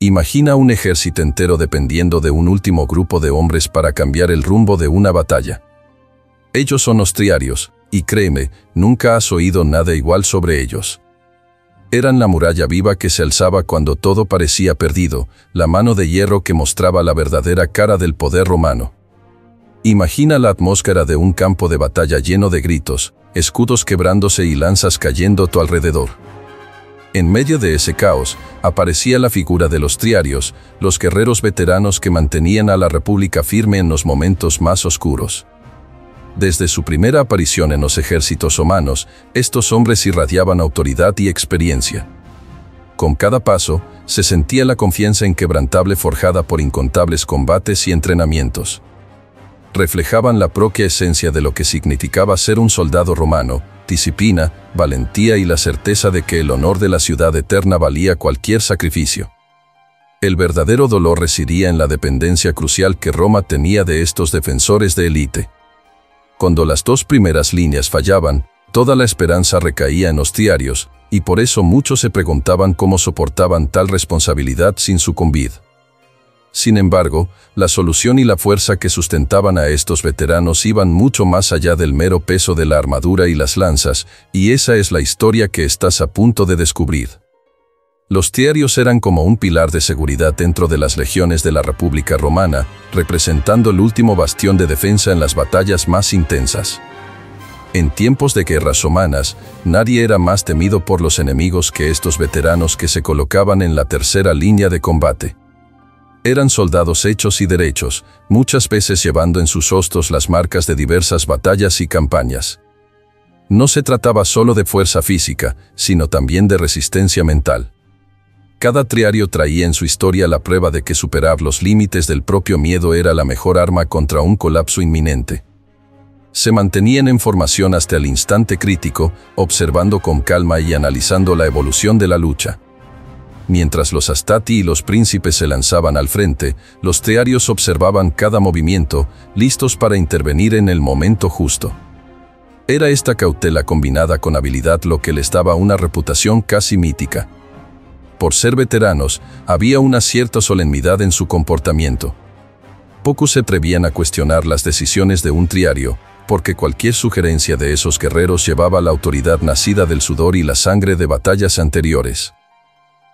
Imagina un ejército entero dependiendo de un último grupo de hombres para cambiar el rumbo de una batalla. Ellos son los triarios, y créeme, nunca has oído nada igual sobre ellos. Eran la muralla viva que se alzaba cuando todo parecía perdido, la mano de hierro que mostraba la verdadera cara del poder romano. Imagina la atmósfera de un campo de batalla lleno de gritos, escudos quebrándose y lanzas cayendo a tu alrededor. En medio de ese caos, aparecía la figura de los triarios, los guerreros veteranos que mantenían a la República firme en los momentos más oscuros. Desde su primera aparición en los ejércitos romanos, estos hombres irradiaban autoridad y experiencia. Con cada paso, se sentía la confianza inquebrantable forjada por incontables combates y entrenamientos. Reflejaban la propia esencia de lo que significaba ser un soldado romano: disciplina, valentía y la certeza de que el honor de la ciudad eterna valía cualquier sacrificio. El verdadero dolor residía en la dependencia crucial que Roma tenía de estos defensores de élite. Cuando las dos primeras líneas fallaban, toda la esperanza recaía en los triarios, y por eso muchos se preguntaban cómo soportaban tal responsabilidad sin sucumbir. Sin embargo, la solución y la fuerza que sustentaban a estos veteranos iban mucho más allá del mero peso de la armadura y las lanzas, y esa es la historia que estás a punto de descubrir. Los triarios eran como un pilar de seguridad dentro de las legiones de la República Romana, representando el último bastión de defensa en las batallas más intensas. En tiempos de guerras romanas, nadie era más temido por los enemigos que estos veteranos que se colocaban en la tercera línea de combate. Eran soldados hechos y derechos, muchas veces llevando en sus rostros las marcas de diversas batallas y campañas. No se trataba solo de fuerza física, sino también de resistencia mental. Cada triario traía en su historia la prueba de que superar los límites del propio miedo era la mejor arma contra un colapso inminente. Se mantenían en formación hasta el instante crítico, observando con calma y analizando la evolución de la lucha. Mientras los astati y los príncipes se lanzaban al frente, los triarios observaban cada movimiento, listos para intervenir en el momento justo. Era esta cautela combinada con habilidad lo que les daba una reputación casi mítica. Por ser veteranos, había una cierta solemnidad en su comportamiento. Pocos se atrevían a cuestionar las decisiones de un triario, porque cualquier sugerencia de esos guerreros llevaba la autoridad nacida del sudor y la sangre de batallas anteriores.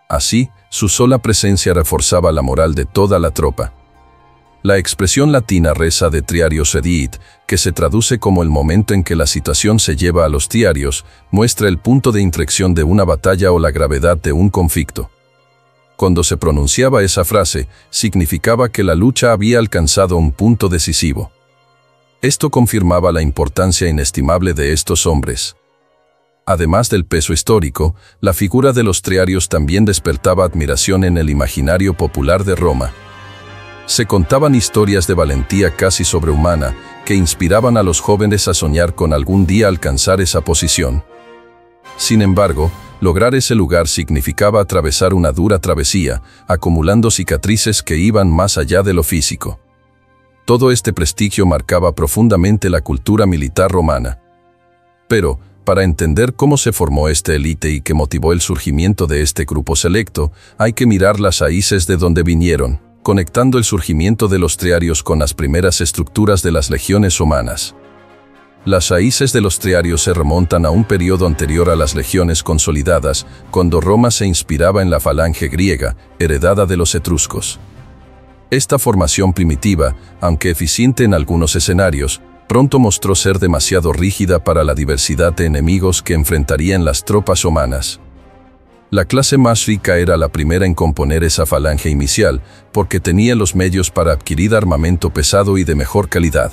Así, su sola presencia reforzaba la moral de toda la tropa. La expresión latina reza de triario sediit, que se traduce como el momento en que la situación se lleva a los triarios, muestra el punto de inflexión de una batalla o la gravedad de un conflicto. Cuando se pronunciaba esa frase, significaba que la lucha había alcanzado un punto decisivo. Esto confirmaba la importancia inestimable de estos hombres. Además del peso histórico, la figura de los triarios también despertaba admiración en el imaginario popular de Roma. Se contaban historias de valentía casi sobrehumana que inspiraban a los jóvenes a soñar con algún día alcanzar esa posición. Sin embargo, lograr ese lugar significaba atravesar una dura travesía, acumulando cicatrices que iban más allá de lo físico. Todo este prestigio marcaba profundamente la cultura militar romana. Pero, para entender cómo se formó esta élite y qué motivó el surgimiento de este grupo selecto, hay que mirar las raíces de donde vinieron, conectando el surgimiento de los triarios con las primeras estructuras de las legiones romanas. Las raíces de los triarios se remontan a un periodo anterior a las legiones consolidadas, cuando Roma se inspiraba en la falange griega, heredada de los etruscos. Esta formación primitiva, aunque eficiente en algunos escenarios, pronto mostró ser demasiado rígida para la diversidad de enemigos que enfrentarían las tropas romanas. La clase más rica era la primera en componer esa falange inicial, porque tenía los medios para adquirir armamento pesado y de mejor calidad.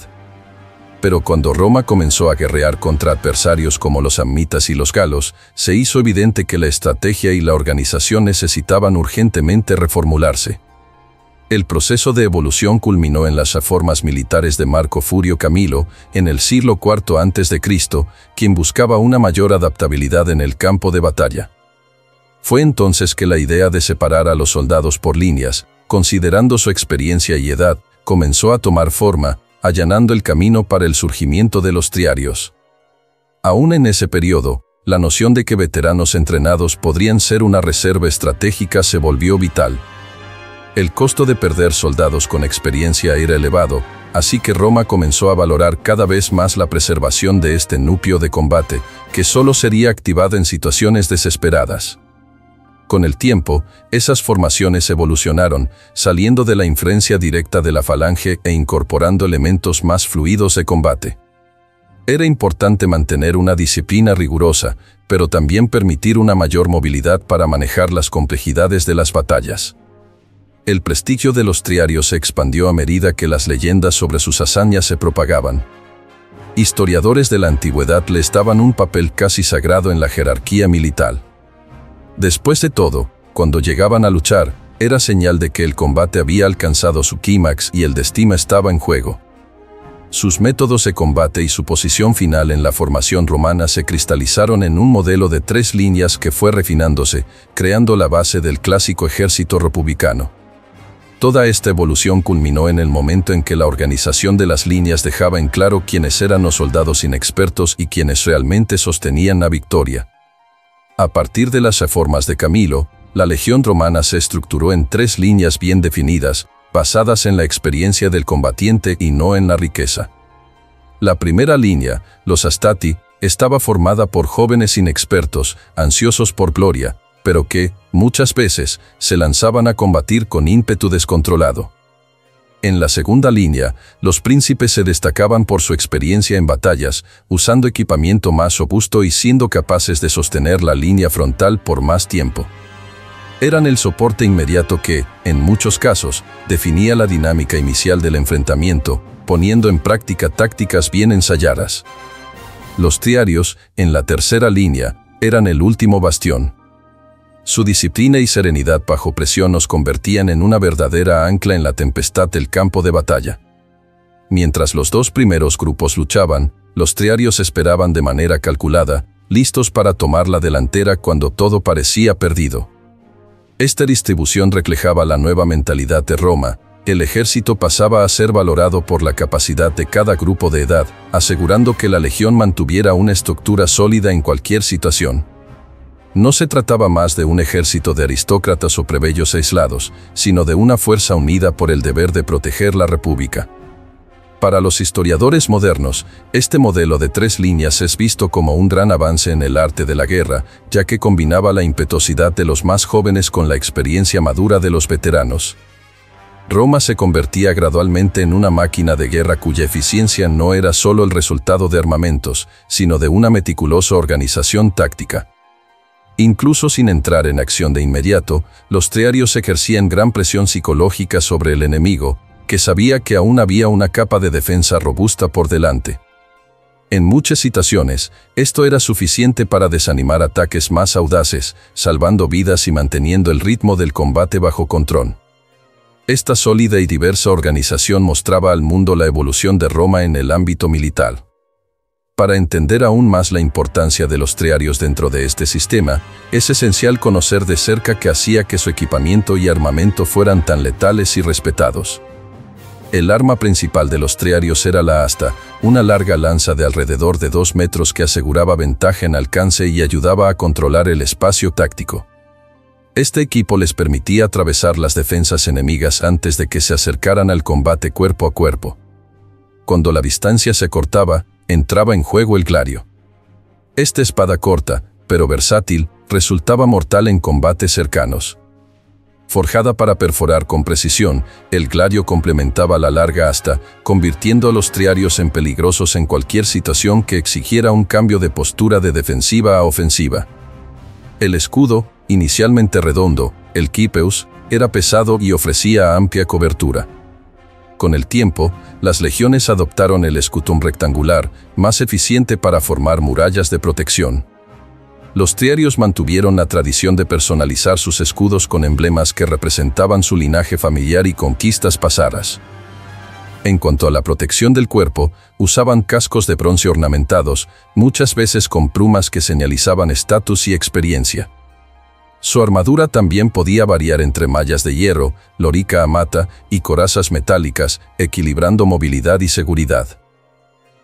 Pero cuando Roma comenzó a guerrear contra adversarios como los samnitas y los galos, se hizo evidente que la estrategia y la organización necesitaban urgentemente reformularse. El proceso de evolución culminó en las reformas militares de Marco Furio Camilo, en el siglo IV a.C., quien buscaba una mayor adaptabilidad en el campo de batalla. Fue entonces que la idea de separar a los soldados por líneas, considerando su experiencia y edad, comenzó a tomar forma, allanando el camino para el surgimiento de los triarios. Aún en ese periodo, la noción de que veteranos entrenados podrían ser una reserva estratégica se volvió vital. El costo de perder soldados con experiencia era elevado, así que Roma comenzó a valorar cada vez más la preservación de este núcleo de combate, que solo sería activado en situaciones desesperadas. Con el tiempo, esas formaciones evolucionaron, saliendo de la influencia directa de la falange e incorporando elementos más fluidos de combate. Era importante mantener una disciplina rigurosa, pero también permitir una mayor movilidad para manejar las complejidades de las batallas. El prestigio de los triarios se expandió a medida que las leyendas sobre sus hazañas se propagaban. Historiadores de la antigüedad les daban un papel casi sagrado en la jerarquía militar. Después de todo, cuando llegaban a luchar, era señal de que el combate había alcanzado su clímax y el destino estaba en juego. Sus métodos de combate y su posición final en la formación romana se cristalizaron en un modelo de 3 líneas que fue refinándose, creando la base del clásico ejército republicano. Toda esta evolución culminó en el momento en que la organización de las líneas dejaba en claro quiénes eran los soldados inexpertos y quienes realmente sostenían la victoria. A partir de las reformas de Camilo, la legión romana se estructuró en 3 líneas bien definidas, basadas en la experiencia del combatiente y no en la riqueza. La primera línea, los Astati, estaba formada por jóvenes inexpertos, ansiosos por gloria, pero que, muchas veces, se lanzaban a combatir con ímpetu descontrolado. En la segunda línea, los príncipes se destacaban por su experiencia en batallas, usando equipamiento más robusto y siendo capaces de sostener la línea frontal por más tiempo. Eran el soporte inmediato que, en muchos casos, definía la dinámica inicial del enfrentamiento, poniendo en práctica tácticas bien ensayadas. Los triarios, en la tercera línea, eran el último bastión. Su disciplina y serenidad bajo presión los convertían en una verdadera ancla en la tempestad del campo de batalla. Mientras los 2 primeros grupos luchaban, los triarios esperaban de manera calculada, listos para tomar la delantera cuando todo parecía perdido. Esta distribución reflejaba la nueva mentalidad de Roma. El ejército pasaba a ser valorado por la capacidad de cada grupo de edad, asegurando que la legión mantuviera una estructura sólida en cualquier situación. No se trataba más de un ejército de aristócratas o plebeyos aislados, sino de una fuerza unida por el deber de proteger la república. Para los historiadores modernos, este modelo de 3 líneas es visto como un gran avance en el arte de la guerra, ya que combinaba la impetuosidad de los más jóvenes con la experiencia madura de los veteranos. Roma se convertía gradualmente en una máquina de guerra cuya eficiencia no era solo el resultado de armamentos, sino de una meticulosa organización táctica. Incluso sin entrar en acción de inmediato, los triarios ejercían gran presión psicológica sobre el enemigo, que sabía que aún había una capa de defensa robusta por delante. En muchas situaciones, esto era suficiente para desanimar ataques más audaces, salvando vidas y manteniendo el ritmo del combate bajo control. Esta sólida y diversa organización mostraba al mundo la evolución de Roma en el ámbito militar. Para entender aún más la importancia de los triarios dentro de este sistema, es esencial conocer de cerca qué hacía que su equipamiento y armamento fueran tan letales y respetados. El arma principal de los triarios era la asta, una larga lanza de alrededor de 2 metros que aseguraba ventaja en alcance y ayudaba a controlar el espacio táctico. Este equipo les permitía atravesar las defensas enemigas antes de que se acercaran al combate cuerpo a cuerpo. Cuando la distancia se cortaba, entraba en juego el glario. Esta espada corta, pero versátil, resultaba mortal en combates cercanos. Forjada para perforar con precisión, el glario complementaba la larga asta, convirtiendo a los triarios en peligrosos en cualquier situación que exigiera un cambio de postura de defensiva a ofensiva. El escudo, inicialmente redondo, el quipeus, era pesado y ofrecía amplia cobertura. Con el tiempo, las legiones adoptaron el escutum rectangular, más eficiente para formar murallas de protección. Los triarios mantuvieron la tradición de personalizar sus escudos con emblemas que representaban su linaje familiar y conquistas pasadas. En cuanto a la protección del cuerpo, usaban cascos de bronce ornamentados, muchas veces con plumas que señalizaban estatus y experiencia. Su armadura también podía variar entre mallas de hierro, lorica amata y corazas metálicas, equilibrando movilidad y seguridad.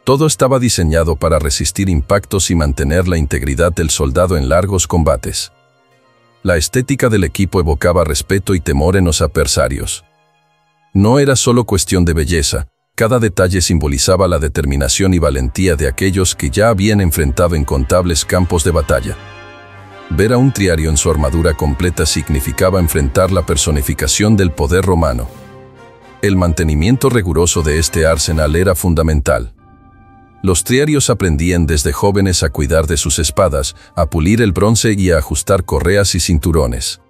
Todo estaba diseñado para resistir impactos y mantener la integridad del soldado en largos combates. La estética del equipo evocaba respeto y temor en los adversarios. No era solo cuestión de belleza, cada detalle simbolizaba la determinación y valentía de aquellos que ya habían enfrentado incontables campos de batalla. Ver a un triario en su armadura completa significaba enfrentar la personificación del poder romano. El mantenimiento riguroso de este arsenal era fundamental. Los triarios aprendían desde jóvenes a cuidar de sus espadas, a pulir el bronce y a ajustar correas y cinturones.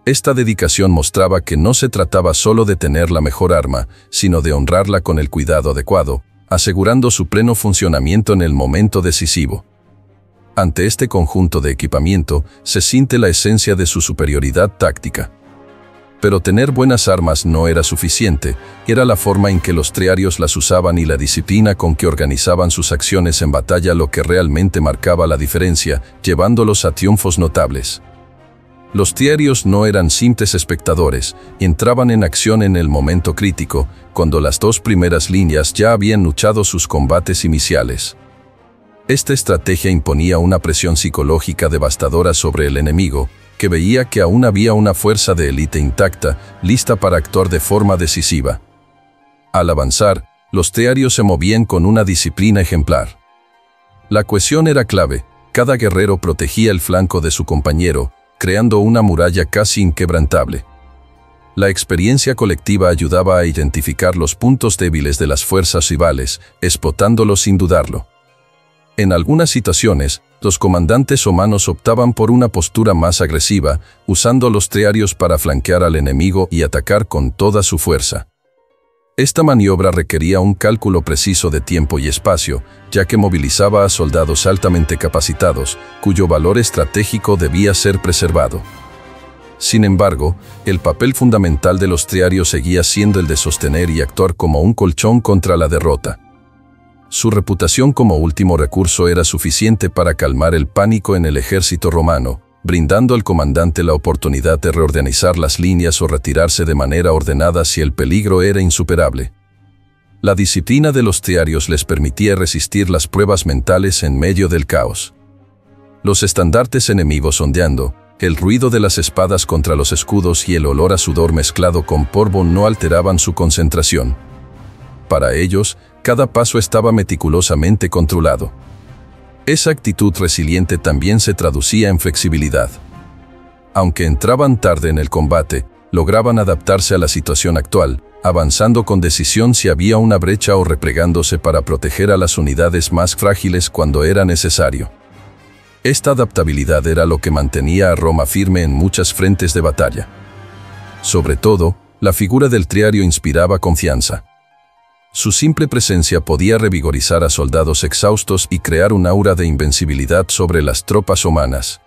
Esta dedicación mostraba que no se trataba solo de tener la mejor arma, sino de honrarla con el cuidado adecuado, asegurando su pleno funcionamiento en el momento decisivo. Ante este conjunto de equipamiento, se siente la esencia de su superioridad táctica. Pero tener buenas armas no era suficiente, era la forma en que los triarios las usaban y la disciplina con que organizaban sus acciones en batalla lo que realmente marcaba la diferencia, llevándolos a triunfos notables. Los triarios no eran simples espectadores, entraban en acción en el momento crítico, cuando las dos primeras líneas ya habían luchado sus combates iniciales. Esta estrategia imponía una presión psicológica devastadora sobre el enemigo, que veía que aún había una fuerza de élite intacta, lista para actuar de forma decisiva. Al avanzar, los triarios se movían con una disciplina ejemplar. La cohesión era clave, cada guerrero protegía el flanco de su compañero, creando una muralla casi inquebrantable. La experiencia colectiva ayudaba a identificar los puntos débiles de las fuerzas rivales, explotándolos sin dudarlo. En algunas situaciones, los comandantes romanos optaban por una postura más agresiva, usando los triarios para flanquear al enemigo y atacar con toda su fuerza. Esta maniobra requería un cálculo preciso de tiempo y espacio, ya que movilizaba a soldados altamente capacitados, cuyo valor estratégico debía ser preservado. Sin embargo, el papel fundamental de los triarios seguía siendo el de sostener y actuar como un colchón contra la derrota. Su reputación como último recurso era suficiente para calmar el pánico en el ejército romano, brindando al comandante la oportunidad de reorganizar las líneas o retirarse de manera ordenada si el peligro era insuperable. La disciplina de los triarios les permitía resistir las pruebas mentales en medio del caos. Los estandartes enemigos ondeando, el ruido de las espadas contra los escudos y el olor a sudor mezclado con polvo no alteraban su concentración. Para ellos, cada paso estaba meticulosamente controlado. Esa actitud resiliente también se traducía en flexibilidad. Aunque entraban tarde en el combate, lograban adaptarse a la situación actual, avanzando con decisión si había una brecha o replegándose para proteger a las unidades más frágiles cuando era necesario. Esta adaptabilidad era lo que mantenía a Roma firme en muchas frentes de batalla. Sobre todo, la figura del triario inspiraba confianza. Su simple presencia podía revigorizar a soldados exhaustos y crear un aura de invencibilidad sobre las tropas romanas.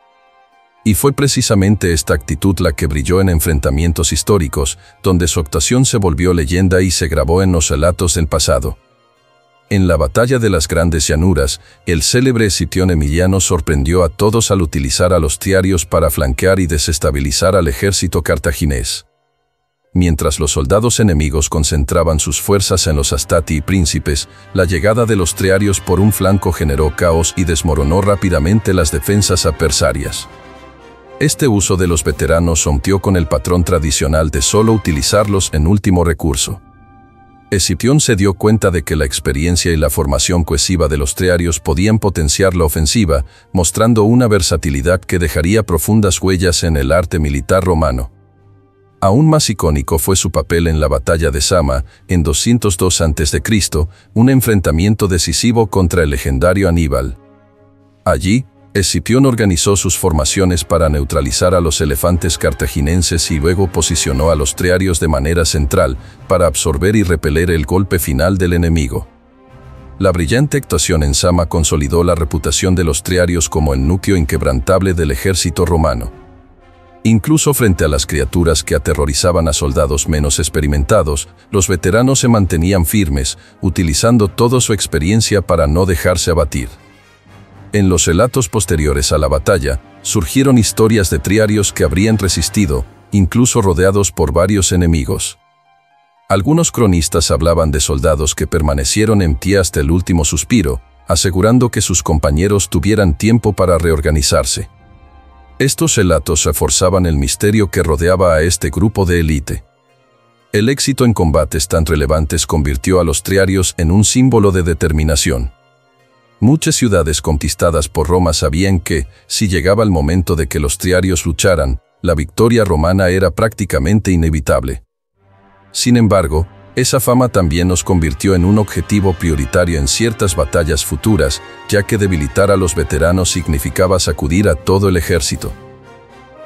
Y fue precisamente esta actitud la que brilló en enfrentamientos históricos, donde su actuación se volvió leyenda y se grabó en los relatos del pasado. En la batalla de las Grandes Llanuras, el célebre Escipión Emiliano sorprendió a todos al utilizar a los triarios para flanquear y desestabilizar al ejército cartaginés. Mientras los soldados enemigos concentraban sus fuerzas en los Astati y príncipes, la llegada de los triarios por un flanco generó caos y desmoronó rápidamente las defensas adversarias. Este uso de los veteranos rompió con el patrón tradicional de solo utilizarlos en último recurso. Escipión se dio cuenta de que la experiencia y la formación cohesiva de los triarios podían potenciar la ofensiva, mostrando una versatilidad que dejaría profundas huellas en el arte militar romano. Aún más icónico fue su papel en la batalla de Zama, en 202 a.C., un enfrentamiento decisivo contra el legendario Aníbal. Allí, Escipión organizó sus formaciones para neutralizar a los elefantes cartaginenses y luego posicionó a los triarios de manera central para absorber y repeler el golpe final del enemigo. La brillante actuación en Zama consolidó la reputación de los triarios como el núcleo inquebrantable del ejército romano. Incluso frente a las criaturas que aterrorizaban a soldados menos experimentados, los veteranos se mantenían firmes, utilizando toda su experiencia para no dejarse abatir. En los relatos posteriores a la batalla, surgieron historias de triarios que habrían resistido, incluso rodeados por varios enemigos. Algunos cronistas hablaban de soldados que permanecieron en pie hasta el último suspiro, asegurando que sus compañeros tuvieran tiempo para reorganizarse. Estos relatos reforzaban el misterio que rodeaba a este grupo de élite. El éxito en combates tan relevantes convirtió a los triarios en un símbolo de determinación. Muchas ciudades conquistadas por Roma sabían que, si llegaba el momento de que los triarios lucharan, la victoria romana era prácticamente inevitable. Sin embargo, esa fama también nos convirtió en un objetivo prioritario en ciertas batallas futuras, ya que debilitar a los veteranos significaba sacudir a todo el ejército.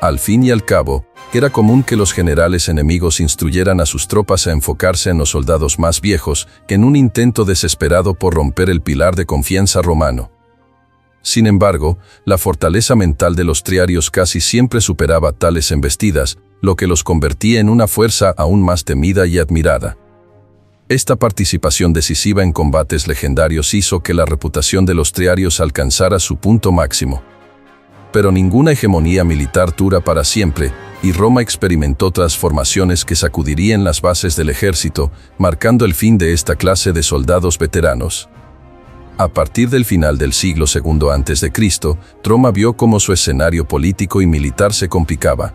Al fin y al cabo, era común que los generales enemigos instruyeran a sus tropas a enfocarse en los soldados más viejos, en un intento desesperado por romper el pilar de confianza romano. Sin embargo, la fortaleza mental de los triarios casi siempre superaba tales embestidas, lo que los convertía en una fuerza aún más temida y admirada. Esta participación decisiva en combates legendarios hizo que la reputación de los triarios alcanzara su punto máximo. Pero ninguna hegemonía militar dura para siempre, y Roma experimentó transformaciones que sacudirían las bases del ejército, marcando el fin de esta clase de soldados veteranos. A partir del final del siglo II a.C., Roma vio cómo su escenario político y militar se complicaba.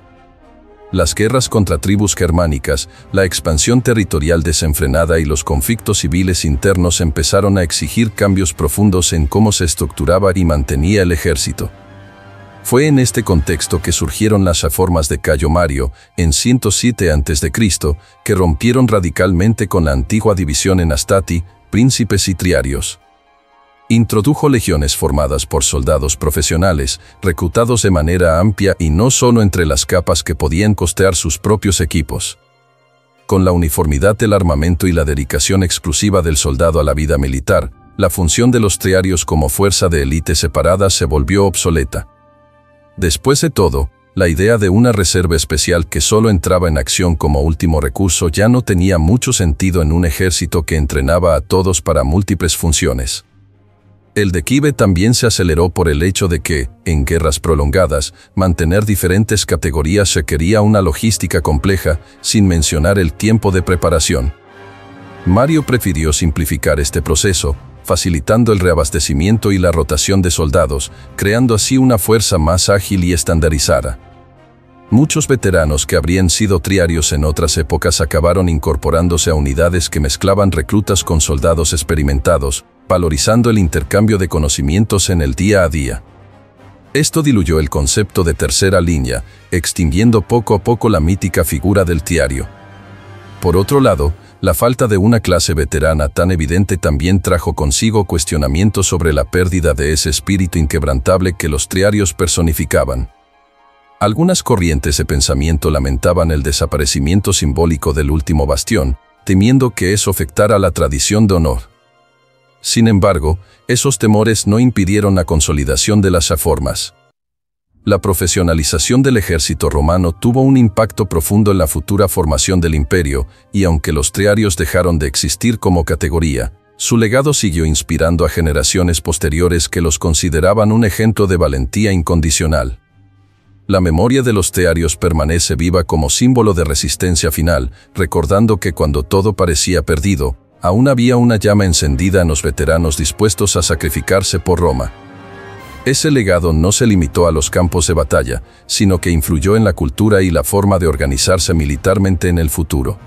Las guerras contra tribus germánicas, la expansión territorial desenfrenada y los conflictos civiles internos empezaron a exigir cambios profundos en cómo se estructuraba y mantenía el ejército. Fue en este contexto que surgieron las reformas de Cayo Mario, en 107 a.C., que rompieron radicalmente con la antigua división en Astati, príncipes y triarios. Introdujo legiones formadas por soldados profesionales, reclutados de manera amplia y no solo entre las capas que podían costear sus propios equipos. Con la uniformidad del armamento y la dedicación exclusiva del soldado a la vida militar, la función de los triarios como fuerza de élite separada se volvió obsoleta. Después de todo, la idea de una reserva especial que solo entraba en acción como último recurso ya no tenía mucho sentido en un ejército que entrenaba a todos para múltiples funciones. El declive también se aceleró por el hecho de que, en guerras prolongadas, mantener diferentes categorías requería una logística compleja, sin mencionar el tiempo de preparación. Mario prefirió simplificar este proceso, facilitando el reabastecimiento y la rotación de soldados, creando así una fuerza más ágil y estandarizada. Muchos veteranos que habrían sido triarios en otras épocas acabaron incorporándose a unidades que mezclaban reclutas con soldados experimentados, valorizando el intercambio de conocimientos en el día a día. Esto diluyó el concepto de tercera línea, extinguiendo poco a poco la mítica figura del triario. Por otro lado, la falta de una clase veterana tan evidente también trajo consigo cuestionamientos sobre la pérdida de ese espíritu inquebrantable que los triarios personificaban. Algunas corrientes de pensamiento lamentaban el desaparecimiento simbólico del último bastión, temiendo que eso afectara la tradición de honor. Sin embargo, esos temores no impidieron la consolidación de las reformas. La profesionalización del ejército romano tuvo un impacto profundo en la futura formación del imperio, y aunque los triarios dejaron de existir como categoría, su legado siguió inspirando a generaciones posteriores que los consideraban un ejemplo de valentía incondicional. La memoria de los triarios permanece viva como símbolo de resistencia final, recordando que cuando todo parecía perdido, aún había una llama encendida en los veteranos dispuestos a sacrificarse por Roma. Ese legado no se limitó a los campos de batalla, sino que influyó en la cultura y la forma de organizarse militarmente en el futuro.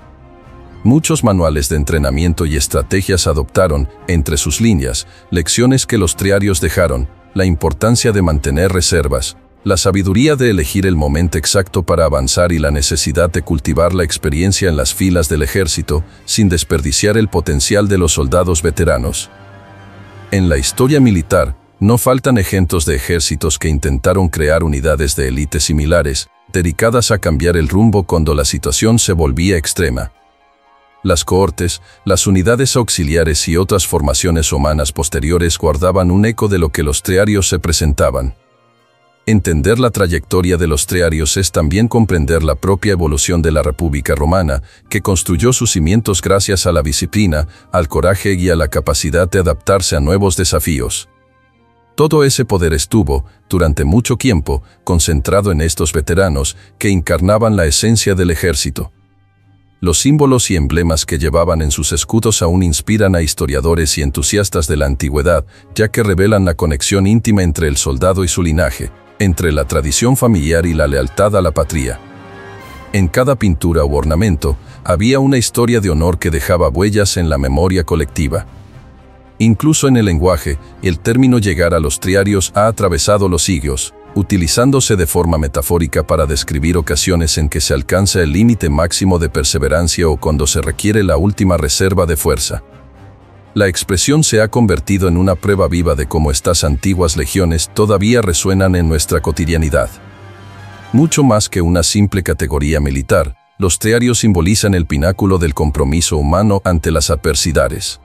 Muchos manuales de entrenamiento y estrategias adoptaron, entre sus líneas, lecciones que los triarios dejaron, la importancia de mantener reservas, la sabiduría de elegir el momento exacto para avanzar y la necesidad de cultivar la experiencia en las filas del ejército, sin desperdiciar el potencial de los soldados veteranos. En la historia militar, no faltan ejemplos de ejércitos que intentaron crear unidades de élite similares, dedicadas a cambiar el rumbo cuando la situación se volvía extrema. Las cohortes, las unidades auxiliares y otras formaciones humanas posteriores guardaban un eco de lo que los triarios se presentaban. Entender la trayectoria de los triarios es también comprender la propia evolución de la República Romana, que construyó sus cimientos gracias a la disciplina, al coraje y a la capacidad de adaptarse a nuevos desafíos. Todo ese poder estuvo, durante mucho tiempo, concentrado en estos veteranos que encarnaban la esencia del ejército. Los símbolos y emblemas que llevaban en sus escudos aún inspiran a historiadores y entusiastas de la antigüedad, ya que revelan la conexión íntima entre el soldado y su linaje, entre la tradición familiar y la lealtad a la patria. En cada pintura u ornamento había una historia de honor que dejaba huellas en la memoria colectiva. Incluso en el lenguaje, el término llegar a los triarios ha atravesado los siglos, utilizándose de forma metafórica para describir ocasiones en que se alcanza el límite máximo de perseverancia o cuando se requiere la última reserva de fuerza. La expresión se ha convertido en una prueba viva de cómo estas antiguas legiones todavía resuenan en nuestra cotidianidad. Mucho más que una simple categoría militar, los triarios simbolizan el pináculo del compromiso humano ante las adversidades.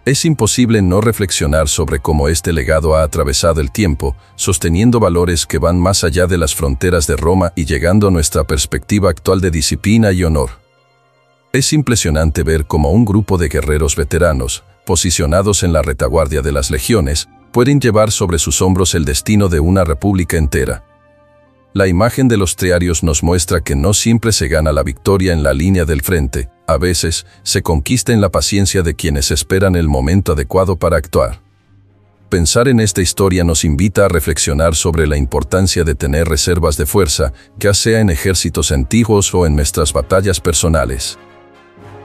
Es imposible no reflexionar sobre cómo este legado ha atravesado el tiempo, sosteniendo valores que van más allá de las fronteras de Roma y llegando a nuestra perspectiva actual de disciplina y honor. Es impresionante ver cómo un grupo de guerreros veteranos, posicionados en la retaguardia de las legiones, pueden llevar sobre sus hombros el destino de una república entera. La imagen de los triarios nos muestra que no siempre se gana la victoria en la línea del frente, a veces se conquista en la paciencia de quienes esperan el momento adecuado para actuar. Pensar en esta historia nos invita a reflexionar sobre la importancia de tener reservas de fuerza, ya sea en ejércitos antiguos o en nuestras batallas personales.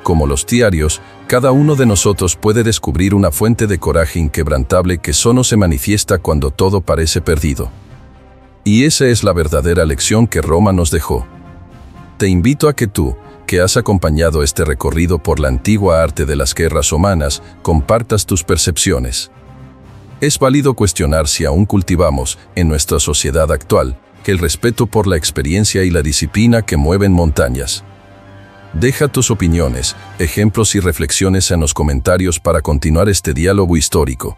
Como los triarios, cada uno de nosotros puede descubrir una fuente de coraje inquebrantable que solo se manifiesta cuando todo parece perdido. Y esa es la verdadera lección que Roma nos dejó. Te invito a que tú, que has acompañado este recorrido por la antigua arte de las guerras romanas, compartas tus percepciones. Es válido cuestionar si aún cultivamos, en nuestra sociedad actual, el respeto por la experiencia y la disciplina que mueven montañas. Deja tus opiniones, ejemplos y reflexiones en los comentarios para continuar este diálogo histórico.